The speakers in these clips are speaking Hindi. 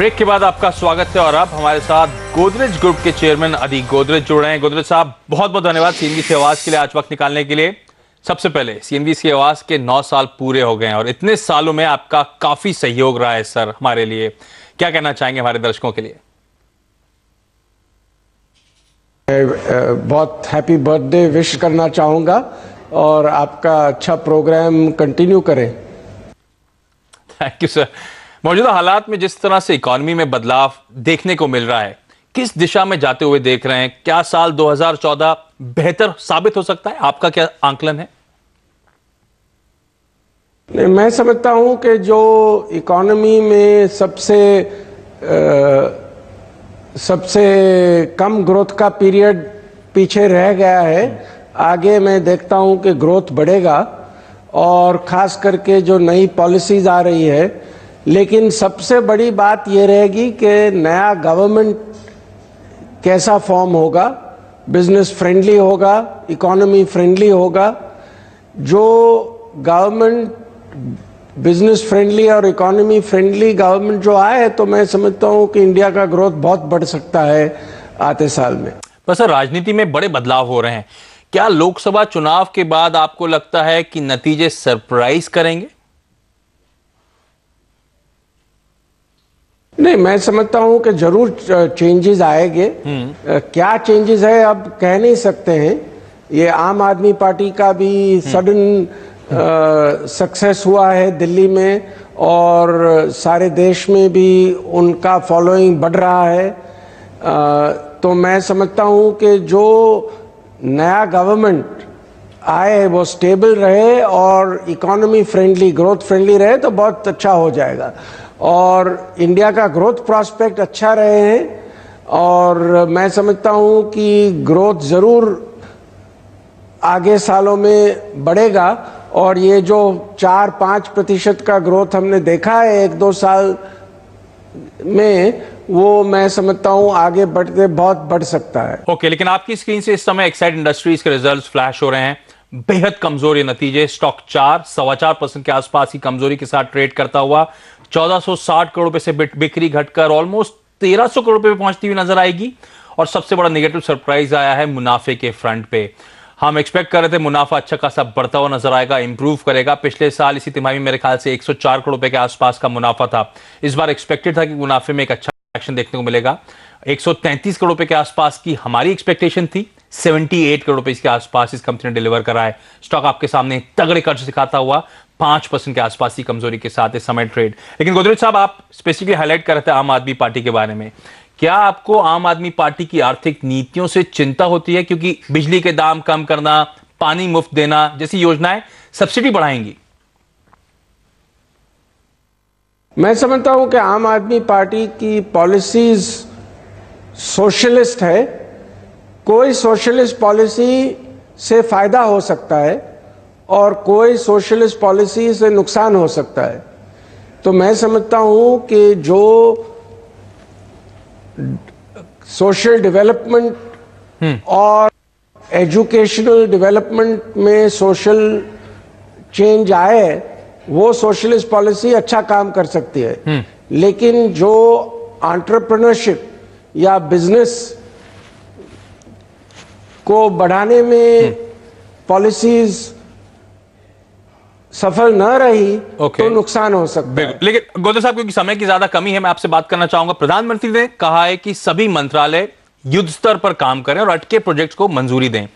ब्रेक के बाद आपका स्वागत है और अब हमारे साथ गोदरेज ग्रुप के चेयरमैन अदीक गोदरेज जुड़ रहे हैं। गोदरेज साहब, बहुत बहुत धन्यवाद सीएनबीसी आवाज के लिए आज वक्त निकालने के लिए। सबसे पहले सीएनबीसी आवाज के 9 साल पूरे हो गए हैं और इतने सालों में आपका काफी सहयोग रहा है सर हमारे लिए। क्या कहना चाहेंगे हमारे दर्शकों के लिए? बहुत हैप्पी बर्थडे विश करना चाहूंगा और आपका अच्छा प्रोग्राम कंटिन्यू करें। Thank you sir. मौजूदा हालात में जिस तरह से इकोनॉमी में बदलाव देखने को मिल रहा है, किस दिशा में जाते हुए देख रहे हैं? क्या साल 2014 बेहतर साबित हो सकता है? आपका क्या आंकलन है? मैं समझता हूं कि जो इकोनॉमी में सबसे कम ग्रोथ का पीरियड पीछे रह गया है, आगे मैं देखता हूं कि ग्रोथ बढ़ेगा और खास करके जो नई पॉलिसीज आ रही है। लेकिन सबसे बड़ी बात यह रहेगी कि नया गवर्नमेंट कैसा फॉर्म होगा, बिजनेस फ्रेंडली होगा, इकोनॉमी फ्रेंडली होगा। जो गवर्नमेंट बिजनेस फ्रेंडली और इकोनॉमी फ्रेंडली गवर्नमेंट जो आए, तो मैं समझता हूं कि इंडिया का ग्रोथ बहुत बढ़ सकता है आते साल में। पर सर, राजनीति में बड़े बदलाव हो रहे हैं। क्या लोकसभा चुनाव के बाद आपको लगता है कि नतीजे सरप्राइज करेंगे? नहीं, मैं समझता हूं कि जरूर चेंजेस आएंगे। क्या चेंजेस है अब कह नहीं सकते हैं। ये आम आदमी पार्टी का भी सडन सक्सेस हुआ है दिल्ली में और सारे देश में भी उनका फॉलोइंग बढ़ रहा है। तो मैं समझता हूं कि जो नया गवर्नमेंट आए वो स्टेबल रहे और इकोनॉमी फ्रेंडली, ग्रोथ फ्रेंडली रहे तो बहुत अच्छा हो जाएगा और इंडिया का ग्रोथ प्रॉस्पेक्ट अच्छा रहे हैं। और मैं समझता हूं कि ग्रोथ जरूर आगे सालों में बढ़ेगा और ये जो 4-5% का ग्रोथ हमने देखा है 1-2 साल में, वो मैं समझता हूं आगे बढ़ते बहुत बढ़ सकता है। ओके, लेकिन आपकी स्क्रीन से इस समय एक्साइड इंडस्ट्रीज के रिजल्ट्स फ्लैश हो रहे हैं। बेहद कमजोर ये नतीजे, स्टॉक 4-4.25% के आसपास की कमजोरी के साथ ट्रेड करता हुआ 1460 करोड़ रुपए से बिक्री घटकर ऑलमोस्ट 1300 करोड़ रुपए पे पहुंचती हुई नजर आएगी। और सबसे बड़ा नेगेटिव सरप्राइज आया है मुनाफे के फ्रंट पे। हम एक्सपेक्ट कर रहे थे मुनाफा अच्छा खासा बढ़ता हुआ नजर आएगा, इंप्रूव करेगा। पिछले साल इसी तिमाही में मेरे ख्याल से 104 करोड़ रुपए के आसपास का मुनाफा था। इस बार एक्सपेक्टेड था कि मुनाफे में एक अच्छा एक्शन देखने को मिलेगा। 133 करोड़ रुपए के आसपास की हमारी एक्सपेक्टेशन थी। 78 करोड़ रुपए इसके आसपास इस कंपनी ने डिलीवर करा है। स्टॉक आपके सामने तगड़े कर्ज दिखाता हुआ 5% के आसपास की कमजोरी के साथ इस समय ट्रेड। लेकिन गोदरेज साहब, आप स्पेसिफिकली हाईलाइट कर रहे थे आम आदमी पार्टी के बारे में। क्या आपको आम आदमी पार्टी की आर्थिक नीतियों से चिंता होती है? क्योंकि बिजली के दाम कम करना, पानी मुफ्त देना जैसी योजनाएं सब्सिडी बढ़ाएंगी। मैं समझता हूं कि आम आदमी पार्टी की पॉलिसीज सोशलिस्ट है। कोई सोशलिस्ट पॉलिसी से फायदा हो सकता है और कोई सोशलिस्ट पॉलिसी से नुकसान हो सकता है। तो मैं समझता हूं कि जो सोशल डेवलपमेंट और एजुकेशनल डेवलपमेंट में सोशल चेंज आए, वो सोशलिस्ट पॉलिसी अच्छा काम कर सकती है। लेकिन जो एंटरप्रेन्योरशिप या बिजनेस को बढ़ाने में पॉलिसीज सफल न रही तो नुकसान हो सकता है। लेकिन गोदरेज साहब, क्योंकि समय की ज्यादा कमी है, मैं आपसे बात करना चाहूंगा। प्रधानमंत्री ने कहा है कि सभी मंत्रालय युद्ध स्तर पर काम करें और अटके प्रोजेक्ट्स को मंजूरी दें।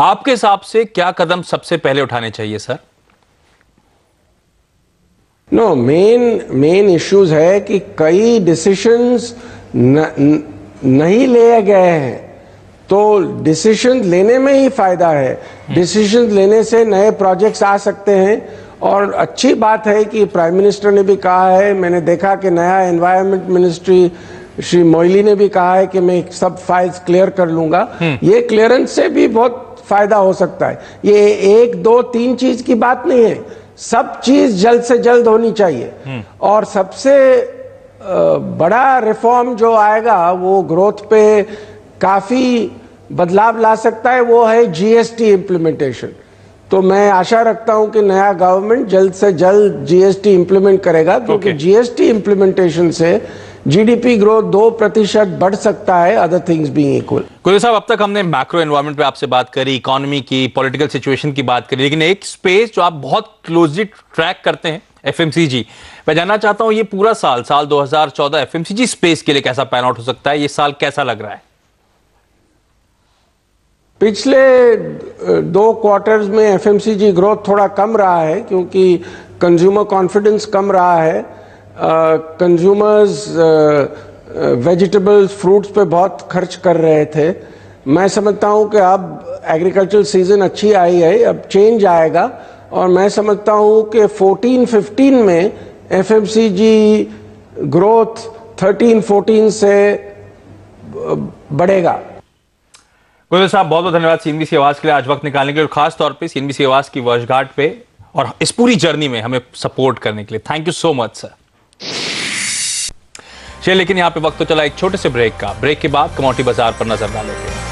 आपके हिसाब से क्या कदम सबसे पहले उठाने चाहिए सर? नो, मेन इश्यूज है कि कई डिसीजंस नहीं लिए गए हैं, तो डिसीजन लेने में ही फायदा है। डिसीजन लेने से नए प्रोजेक्ट्स आ सकते हैं और अच्छी बात है कि प्राइम मिनिस्टर ने भी कहा है, मैंने देखा कि नया एनवायरनमेंट मिनिस्ट्री श्री मोइली ने भी कहा है कि मैं सब फाइल्स क्लियर कर लूंगा। ये क्लियरेंस से भी बहुत फायदा हो सकता है। ये 1, 2, 3 चीज की बात नहीं है, सब चीज जल्द से जल्द होनी चाहिए। और सबसे बड़ा रिफॉर्म जो आएगा वो ग्रोथ पे काफी बदलाव ला सकता है, वो है जीएसटी इम्प्लीमेंटेशन। तो मैं आशा रखता हूं कि नया गवर्नमेंट जल्द से जल्द जीएसटी इंप्लीमेंट करेगा, क्योंकि जीएसटी इंप्लीमेंटेशन से जीडीपी ग्रोथ 2% बढ़ सकता है, other things being equal. Guleria साहब, अब तक हमने मैक्रो एनवायरनमेंट पे आपसे बात करी, इकोनॉमी की, पॉलिटिकल सिचुएशन की बात करी, लेकिन एक स्पेस जो आप बहुत क्लोजली ट्रैक करते हैं, एफएमसीजी। मैं जानना चाहता हूं ये पूरा साल 2014 एफएमसीजी स्पेस के लिए कैसा पैन आउट हो सकता है? ये साल कैसा लग रहा है? पिछले 2 क्वार्टर्स में एफएमसीजी ग्रोथ थोड़ा कम रहा है क्योंकि कंज्यूमर कॉन्फिडेंस कम रहा है। कंज्यूमर्स वेजिटेबल्स, फ्रूट्स पे बहुत खर्च कर रहे थे। मैं समझता हूं कि अब एग्रीकल्चरल सीजन अच्छी आई है, अब चेंज आएगा और मैं समझता हूं कि 14-15 में एफएमसीजी ग्रोथ 13-14 से बढ़ेगा। गुलेरिया साहब, बहुत बहुत धन्यवाद सीएनबीसी आवाज के लिए आज वक्त निकालने के लिए, और खास तौर पे सीएनबीसी आवाज की वर्षगांठ पे और इस पूरी जर्नी में हमें सपोर्ट करने के लिए। Thank you so much sir. चलिए, लेकिन यहां पे वक्त तो चला एक छोटे से ब्रेक का। ब्रेक के बाद कमोडिटी बाजार पर नजर डालेंगे।